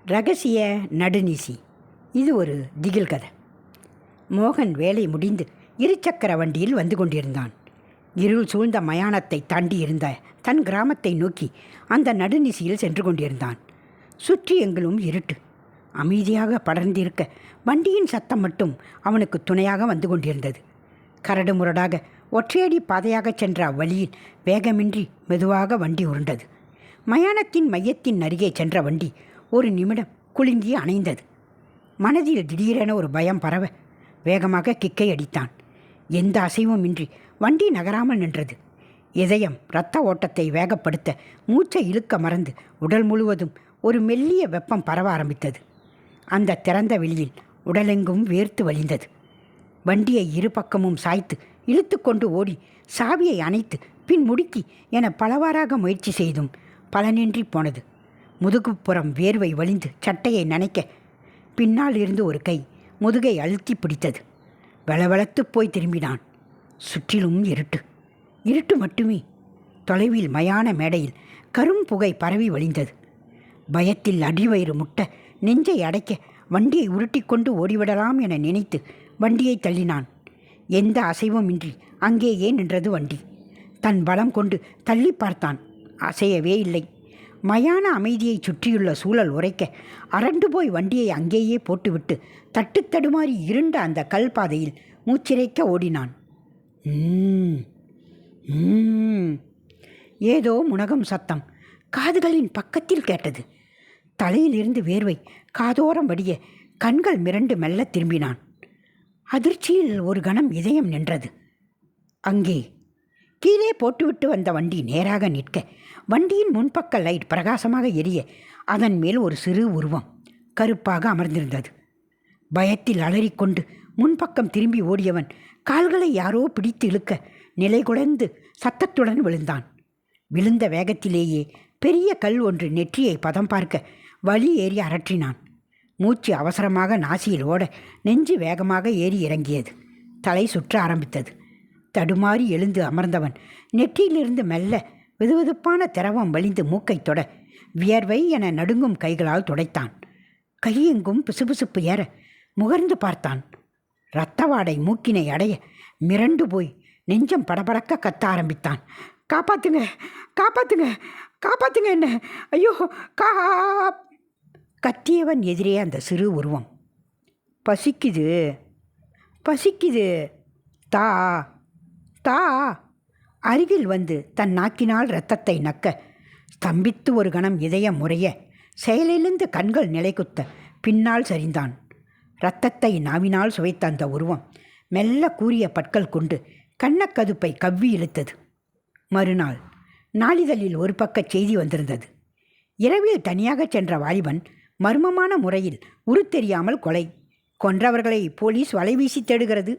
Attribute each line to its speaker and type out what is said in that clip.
Speaker 1: ரகசிய நடுநிசி. இது ஒரு திகில் கதை. மோகன் வேலை முடிந்து இருசக்கர வண்டியில் வந்து கொண்டிருந்தான். இருள் சூழ்ந்த மயானத்தை தாண்டி இருந்த தன் கிராமத்தை நோக்கி அந்த நடுநிசியில் சென்று கொண்டிருந்தான். சுற்றி எங்களும் இருட்டு. அமைதியாக படர்ந்திருக்க வண்டியின் சத்தம் மட்டும் அவனுக்கு துணையாக வந்து கொண்டிருந்தது. கரடு முரடாக ஒற்றையடி பாதையாக சென்ற அவ்வழியில் வேகமின்றி மெதுவாக வண்டி உருண்டது. மயானத்தின் மையத்தின் அருகே சென்ற வண்டி ஒரு நிமிடம் குலுங்கி அணைந்தது. மனதில் திடீரென ஒரு பயம் பரவ வேகமாக கிக்கை அடித்தான். எந்த அசைவும் இன்றி வண்டி நகராமல் நின்றது. இதயம் இரத்த ஓட்டத்தை வேகப்படுத்த மூச்சை இழுக்க மறந்து உடல் முழுவதும் ஒரு மெல்லிய வெப்பம் பரவ ஆரம்பித்தது. அந்த திறந்த வெளியில் உடலெங்கும் வேர்த்து வழிந்தது. வண்டியை இரு பக்கமும் சாய்த்து இழுத்து கொண்டு ஓடி சாவியை அணைத்து பின் முடுக்கி என பலவாறாக முயற்சி செய்தும் பலனின்றி போனது. முதுகுப்புறம் வேர்வை வழிந்து சட்டையை நனைக்க பின்னால் இருந்து ஒரு கை முதுகை அழுத்தி பிடித்தது. வளவளத்து போய் திரும்பினான். சுற்றிலும் இருட்டு, இருட்டு மட்டுமே. தொலைவில் மயான மேடையில் கரும் புகை பரவி வழிந்தது. பயத்தில் அடிவயிறு முட்ட நெஞ்சை அடைக்க வண்டியை உருட்டி கொண்டு ஓடிவிடலாம் என நினைத்து வண்டியை தள்ளினான். எந்த அசைவும் இன்றி அங்கேயே நின்றது வண்டி. தன் பலம் கொண்டு தள்ளி பார்த்தான். அசையவே இல்லை. மயான அமைதியை சுற்றியுள்ள சூழல் உரைக்க அரண்டு போய் வண்டியை அங்கேயே போட்டுவிட்டு தட்டு தடுமாறி இருண்ட அந்த கல் பாதையில் மூச்சிறைக்க ஓடினான். ஏதோ முனகும் சத்தம் காதுகளின் பக்கத்தில் கேட்டது. தலையிலிருந்து வேர்வை காதோரம் வடிய கண்கள் மிரண்டு மெல்ல திரும்பினான். அதிர்ச்சியில் ஒரு கணம் இதயம் நின்றது. அங்கே கீழே போட்டுவிட்டு வந்த வண்டி நேராக நிற்க வண்டியின் முன்பக்க லைட் பிரகாசமாக எரிய அதன் மேல் ஒரு சிறு உருவம் கருப்பாக அமர்ந்திருந்தது. பயத்தில் அலறிக்கொண்டு முன்பக்கம் திரும்பி ஓடியவன் கால்களை யாரோ பிடித்து இழுக்க நிலை குலைந்து சத்தத்துடன் விழுந்தான். விழுந்த வேகத்திலேயே பெரிய கல் ஒன்று நெற்றியை பதம் பார்க்க வலி ஏறி அரற்றினான். மூச்சு அவசரமாக நாசியில் ஓட நெஞ்சு வேகமாக ஏறி இறங்கியது. தலை சுற்ற ஆரம்பித்தது. தடுமாறி எழுந்து அமர்ந்தவன் நெற்றியிலிருந்து மெல்ல வெதுவெதுப்பான திரவம் வழிந்து மூக்கை தொட வியர்வை என நடுங்கும் கைகளால் துடைத்தான். கையெங்கும் பிசுபிசுப்பு ஏற முகர்ந்து பார்த்தான். இரத்த வாடை மூக்கினை அடைய மிரண்டு போய் நெஞ்சம் படபடக்க கத்த ஆரம்பித்தான். காப்பாத்துங்க, காப்பாத்துங்க, காப்பாத்துங்க என்ன, ஐயோ கத்தியவன் எதிரே அந்த சிறு உருவம். பசிக்குது, பசிக்குது, தா தா. அருகில் வந்து தன் நாக்கினால் இரத்தத்தை நக்க ஸ்தம்பித்து ஒரு கணம் இதயம் முறைய செயலிலிருந்து கண்கள் நிலைக்குத்த பின்னால் சரிந்தான். இரத்தத்தை நாவினால் சுவைத்த அந்த உருவம் மெல்ல கூறிய பற்கள் கொண்டு கண்ணக்கதுப்பை கவ்வி இழுத்தது. மறுநாள் நாளிதழில் ஒரு பக்க செய்தி வந்திருந்தது. இரவில் தனியாக சென்ற வாலிபன் மர்மமான முறையில் உருத்தெரியாமல் கொலை. கொன்றவர்களை போலீஸ் வலைவீசி தேடுகிறது.